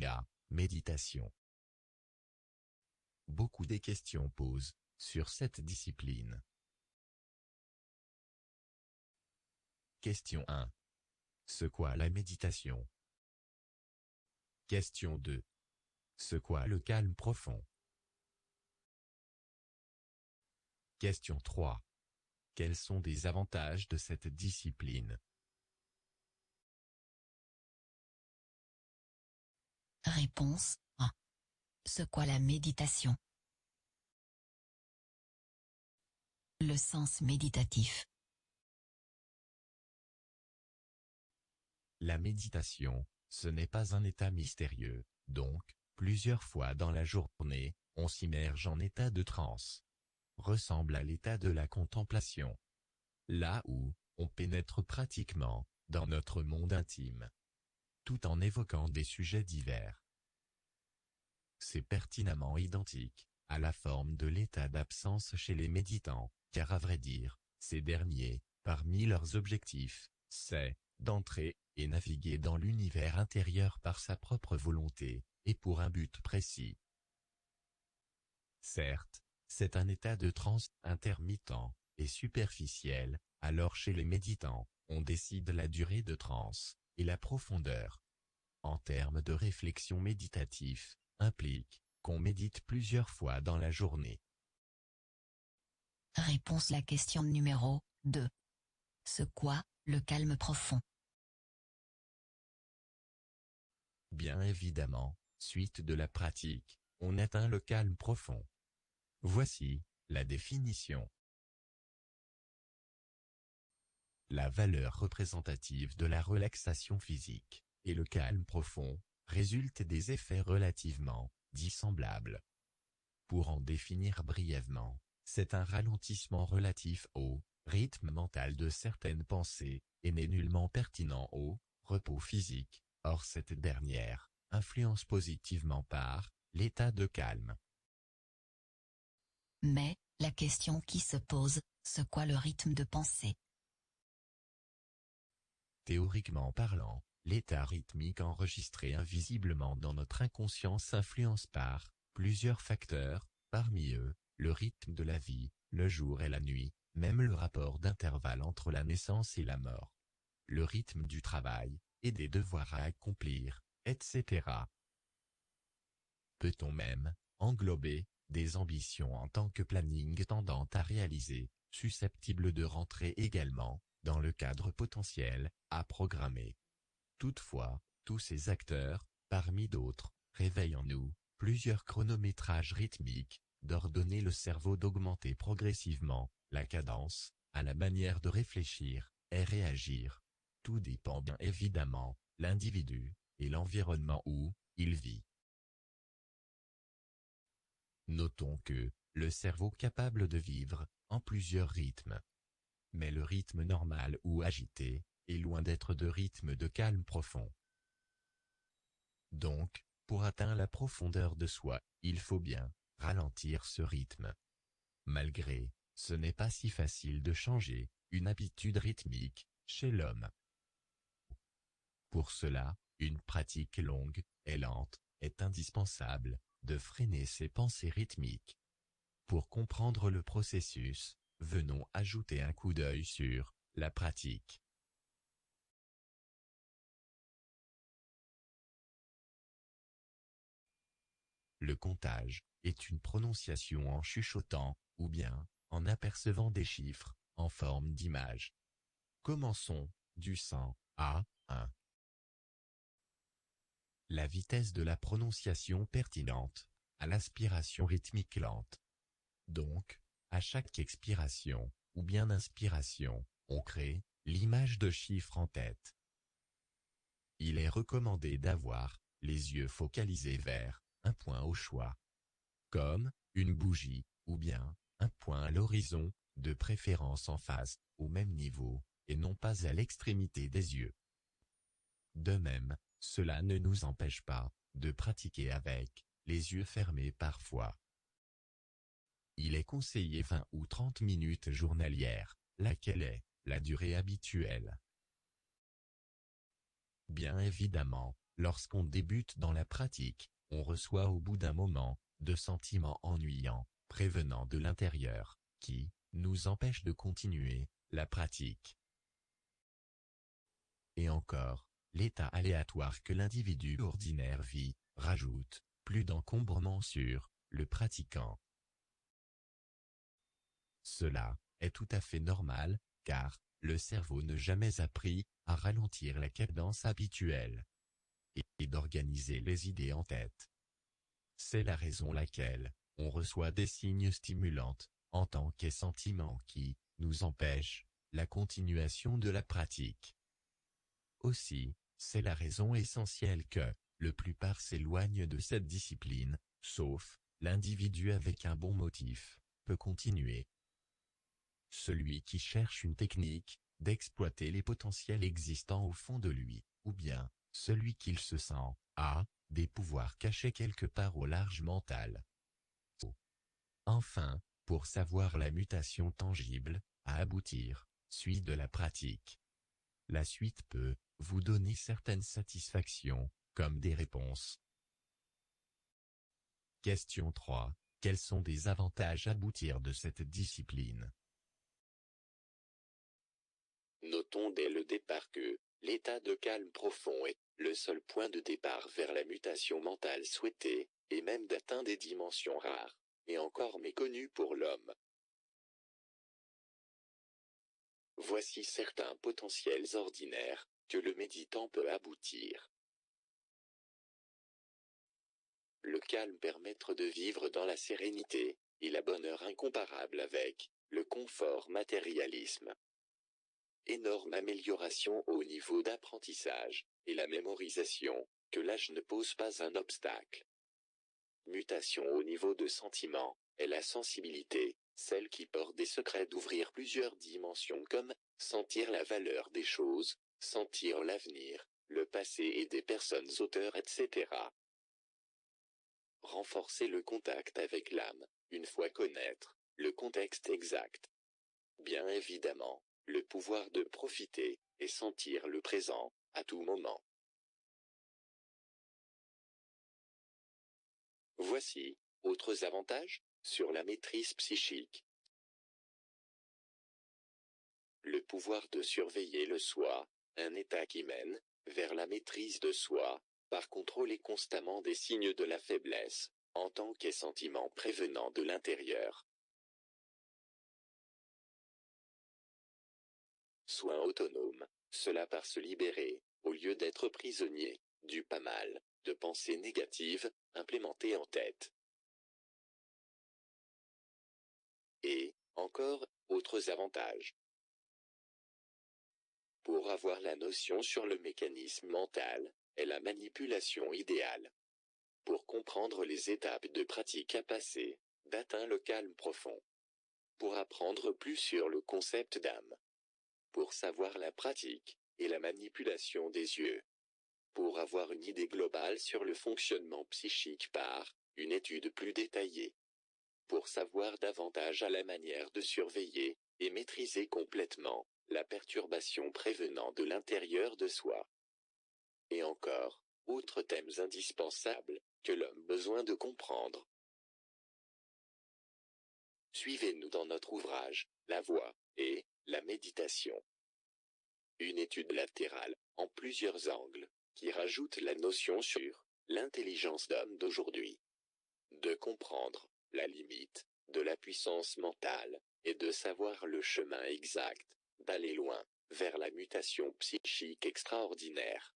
La méditation. Beaucoup des questions posent sur cette discipline. Question 1. C'est quoi la méditation? Question 2. C'est quoi le calme profond? Question 3. Quels sont des avantages de cette discipline? Réponse 1. C'est quoi la méditation? Le sens méditatif. La méditation, ce n'est pas un état mystérieux, donc, plusieurs fois dans la journée, on s'immerge en état de transe. Ressemble à l'état de la contemplation. Là où, on pénètre pratiquement, dans notre monde intime. Tout en évoquant des sujets divers. C'est pertinemment identique, à la forme de l'état d'absence chez les méditants, car à vrai dire, ces derniers, parmi leurs objectifs, c'est d'entrer et naviguer dans l'univers intérieur par sa propre volonté, et pour un but précis. Certes, c'est un état de transe intermittent et superficiel, alors chez les méditants, on décide la durée de transe et la profondeur. En termes de réflexion méditatif, implique qu'on médite plusieurs fois dans la journée. Réponse la question numéro 2. C'est quoi le calme profond? Bien évidemment, suite de la pratique, on atteint le calme profond. Voici la définition. La valeur représentative de la relaxation physique et le calme profond résulte des effets relativement dissemblables. Pour en définir brièvement, c'est un ralentissement relatif au rythme mental de certaines pensées et n'est nullement pertinent au repos physique. Or cette dernière influence positivement par l'état de calme. Mais, la question qui se pose, c'est quoi le rythme de pensée? Théoriquement parlant, l'état rythmique enregistré invisiblement dans notre inconscient s'influence par plusieurs facteurs, parmi eux, le rythme de la vie, le jour et la nuit, même le rapport d'intervalle entre la naissance et la mort, le rythme du travail, et des devoirs à accomplir, etc. Peut-on même englober des ambitions en tant que planning tendant à réaliser, susceptibles de rentrer également dans le cadre potentiel à programmer. Toutefois, tous ces acteurs, parmi d'autres, réveillent en nous plusieurs chronométrages rythmiques, d'ordonner le cerveau d'augmenter progressivement la cadence, à la manière de réfléchir et réagir. Tout dépend bien évidemment l'individu et l'environnement où il vit. Notons que le cerveau capable de vivre en plusieurs rythmes. Mais le rythme normal ou agité est loin d'être de rythme de calme profond. Donc, pour atteindre la profondeur de soi, il faut bien ralentir ce rythme. Malgré, ce n'est pas si facile de changer une habitude rythmique chez l'homme. Pour cela, une pratique longue et lente est indispensable de freiner ses pensées rythmiques. Pour comprendre le processus, venons ajouter un coup d'œil sur la pratique. Le comptage est une prononciation en chuchotant, ou bien en apercevant des chiffres en forme d'image. Commençons du 100 à 1. La vitesse de la prononciation pertinente à l'aspiration rythmique lente. Donc, à chaque expiration, ou bien inspiration, on crée l'image de chiffres en tête. Il est recommandé d'avoir les yeux focalisés vers un point au choix, comme une bougie, ou bien un point à l'horizon, de préférence en face, au même niveau, et non pas à l'extrémité des yeux. De même, cela ne nous empêche pas de pratiquer avec les yeux fermés parfois. Il est conseillé 20 ou 30 minutes journalières, laquelle est la durée habituelle. Bien évidemment, Lorsqu'on débute dans la pratique, on reçoit au bout d'un moment, de sentiments ennuyants, prévenant de l'intérieur, qui nous empêchent de continuer la pratique. Et encore, l'état aléatoire que l'individu ordinaire vit, rajoute plus d'encombrement sur le pratiquant. Cela est tout à fait normal, car le cerveau n'a jamais appris à ralentir la cadence habituelle et d'organiser les idées en tête. C'est la raison laquelle on reçoit des signes stimulants en tant que sentiments qui nous empêchent la continuation de la pratique. Aussi, c'est la raison essentielle que la plupart s'éloignent de cette discipline, sauf l'individu avec un bon motif peut continuer. Celui qui cherche une technique d'exploiter les potentiels existants au fond de lui, ou bien celui qu'il se sent a des pouvoirs cachés quelque part au large mental. Enfin, pour savoir la mutation tangible à aboutir, suite de la pratique. La suite peut vous donner certaines satisfactions, comme des réponses. Question 3. Quels sont des avantages à aboutir de cette discipline? Notons dès le départ que l'état de calme profond est le seul point de départ vers la mutation mentale souhaitée, et même d'atteindre des dimensions rares, et encore méconnues pour l'homme. Voici certains potentiels ordinaires que le méditant peut aboutir. Le calme permettre de vivre dans la sérénité, et la bonheur incomparable avec le confort matérialisme. Énorme amélioration au niveau d'apprentissage, et la mémorisation, que l'âge ne pose pas un obstacle. Mutation au niveau de sentiment, et la sensibilité, celle qui porte des secrets d'ouvrir plusieurs dimensions comme sentir la valeur des choses, sentir l'avenir, le passé et des personnes auteurs, etc. Renforcer le contact avec l'âme, une fois connaître le contexte exact. Bien évidemment, le pouvoir de profiter et sentir le présent à tout moment. Voici autres avantages sur la maîtrise psychique. Le pouvoir de surveiller le soi, un état qui mène vers la maîtrise de soi, par contrôler constamment des signes de la faiblesse, en tant que sentiment prévenant de l'intérieur. Soin autonome, cela par se libérer, au lieu d'être prisonnier, du pas mal, de pensées négatives, implémentées en tête. Et, encore, autres avantages. Pour avoir la notion sur le mécanisme mental, et la manipulation idéale. Pour comprendre les étapes de pratique à passer, d'atteindre le calme profond. Pour apprendre plus sur le concept d'âme. Pour savoir la pratique, et la manipulation des yeux. Pour avoir une idée globale sur le fonctionnement psychique par une étude plus détaillée. Pour savoir davantage à la manière de surveiller et maîtriser complètement la perturbation prévenant de l'intérieur de soi. Et encore, autres thèmes indispensables que l'homme a besoin de comprendre. Suivez-nous dans notre ouvrage, La voie et la méditation. Une étude latérale, en plusieurs angles, qui rajoute la notion sur l'intelligence d'homme d'aujourd'hui. De comprendre la limite de la puissance mentale, et de savoir le chemin exact d'aller loin vers la mutation psychique extraordinaire.